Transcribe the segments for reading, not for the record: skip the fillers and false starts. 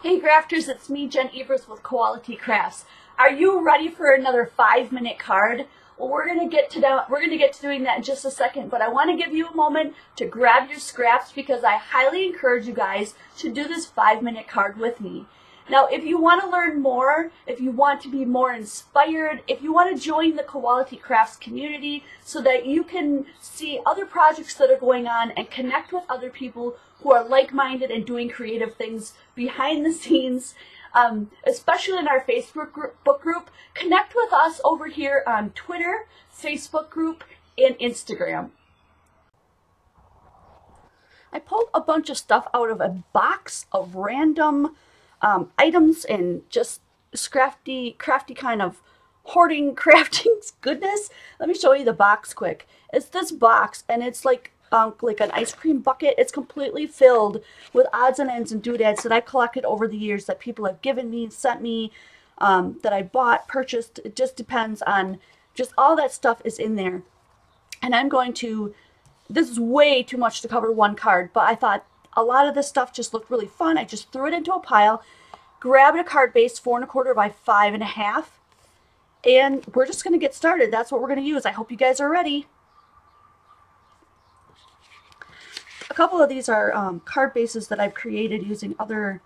Hey crafters, it's me, Jen Evers with Koala T Crafts. Are you ready for another 5-minute card? Well, we're gonna get to doing that in just a second, but I want to give you a moment to grab your scraps because I highly encourage you guys to do this 5-minute card with me. Now, if you want to learn more, if you want to be more inspired, if you want to join the Koala T Crafts community so that you can see other projects that are going on and connect with other people who are like-minded and doing creative things behind the scenes, especially in our Facebook group, connect with us over here on Twitter, Facebook group, and Instagram. I pulled a bunch of stuff out of a box of random items and just crafty kind of hoarding crafting goodness. Let me show you the box quick. It's this box and it's like an ice cream bucket. It's completely filled with odds and ends and doodads that I collected over the years that people have given me, sent me, that I bought, purchased. It just depends on, just all that stuff is in there. And I'm going to, this is way too much to cover one card, but I thought a lot of this stuff just looked really fun. I just threw it into a pile, grabbed a card base 4 1/4 by 5 1/2, and we're just going to get started. That's what we're going to use. I hope you guys are ready. A couple of these are card bases that I've created using other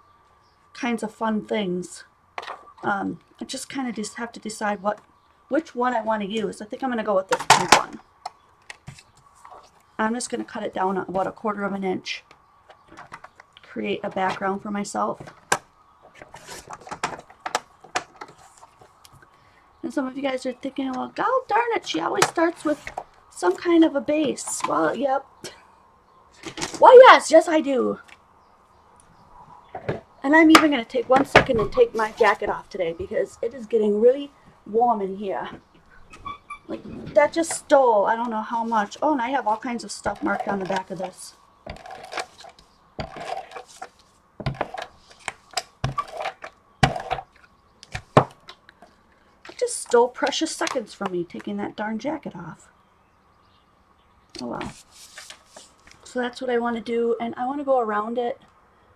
kinds of fun things. I just kind of just have to decide which one I want to use. I think I'm going to go with this pink one. I'm just going to cut it down about 1/4 inch. Create a background for myself. And some of you guys are thinking, well, God darn it, she always starts with some kind of a base. Well, yep. Well, yes, I do. And I'm even going to take 1 second and take my jacket off today because it is getting really warm in here. Like, that just stole, I don't know how much. Oh, and I have all kinds of stuff marked on the back of this. It just stole precious seconds from me taking that darn jacket off. Oh well. So that's what I want to do, and I want to go around it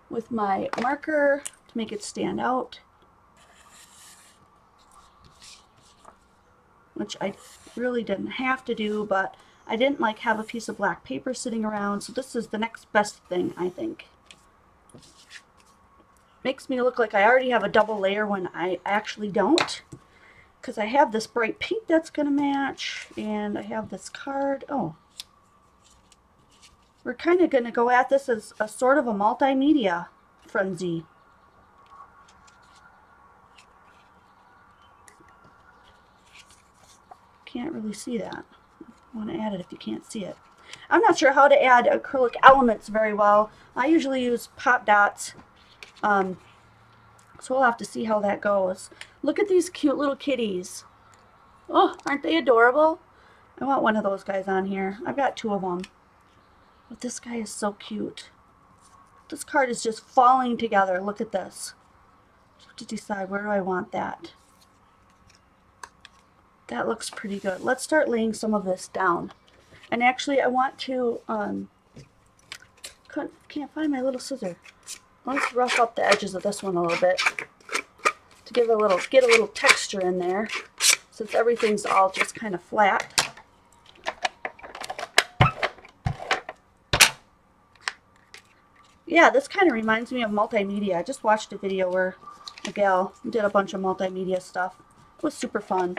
with my marker to make it stand out, which I really didn't have to do, but I didn't like have a piece of black paper sitting around, so this is the next best thing, I think. Makes me look like I already have a double layer when I actually don't, because I have this bright pink that's going to match, and I have this card. Oh. We're kind of going to go at this as a sort of a multimedia frenzy. Can't really see that. I want to add it if you can't see it. I'm not sure how to add acrylic elements very well. I usually use pop dots. So we'll have to see how that goes. Look at these cute little kitties. Oh, aren't they adorable? I want one of those guys on here. I've got 2 of them. But this guy is so cute. This card is just falling together. Look at this. I have to decide where do I want that. That looks pretty good. Let's start laying some of this down. And actually I want to, can't find my little scissor. Let's rough up the edges of this one a little bit to get a little texture in there, since everything's all just kind of flat. Yeah, this kind of reminds me of multimedia. I just watched a video where a gal did a bunch of multimedia stuff. It was super fun.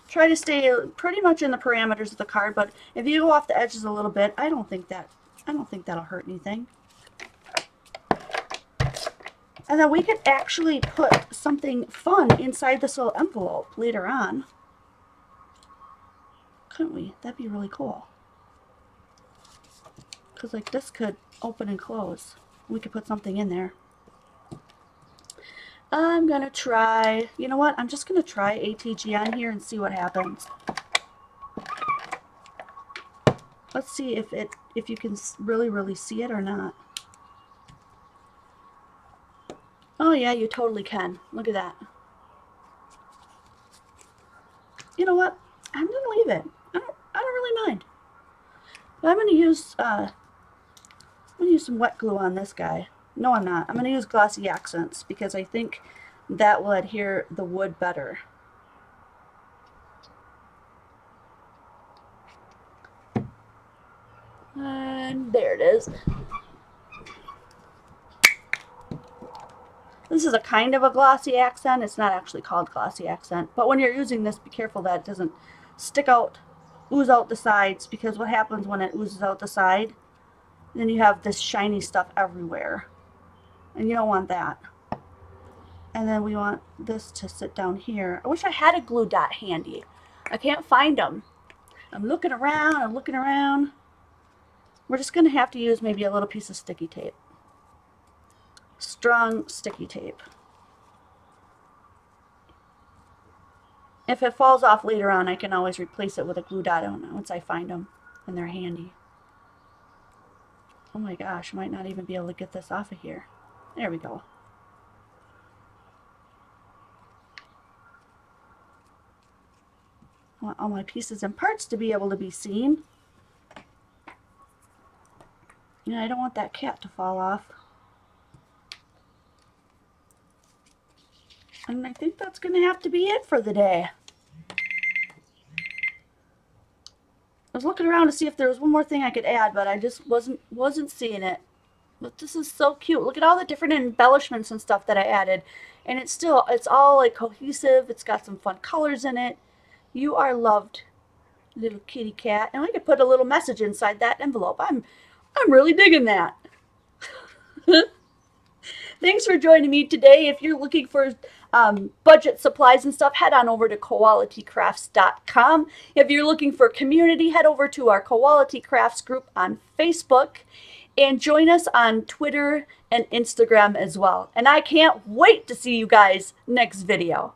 Try to stay pretty much in the parameters of the card, but if you go off the edges a little bit, I don't think that'll hurt anything. And then we could actually put something fun inside this little envelope later on. Couldn't we? That'd be really cool. Because like this could open and close. We could put something in there. I'm going to try, you know what? I'm just going to try ATG on here and see what happens. Let's see if you can really see it or not. Oh yeah, you totally can. Look at that. You know what? I'm going to leave it. I don't really mind. But I'm going to use I'm going to use some wet glue on this guy. No, I'm not. I'm going to use glossy accents because I think that will adhere the wood better. And there it is. This is a kind of a glossy accent. It's not actually called glossy accent. But when you're using this, be careful that it doesn't stick out, ooze out the sides, because what happens when it oozes out the side, then you have this shiny stuff everywhere. And you don't want that. And then we want this to sit down here. I wish I had a glue dot handy. I can't find them. I'm looking around, I'm looking around. We're just going to have to use maybe a little piece of sticky tape. Strong sticky tape. If it falls off later on, I can always replace it with a glue dot once I find them and they're handy. Oh my gosh, I might not even be able to get this off of here. There we go. I want all my pieces and parts to be able to be seen. You know, I don't want that cat to fall off. And I think that's going to have to be it for the day. I was looking around to see if there was one more thing I could add, but I just wasn't seeing it. But this is so cute. Look at all the different embellishments and stuff that I added. And it's all like cohesive. It's got some fun colors in it. You are loved, little kitty cat. And I could put a little message inside that envelope. I'm really digging that. Thanks for joining me today. If you're looking for budget supplies and stuff, head on over to koalatcrafts.com. If you're looking for community, head over to our Koala T Crafts group on Facebook and join us on Twitter and Instagram as well. And I can't wait to see you guys next video.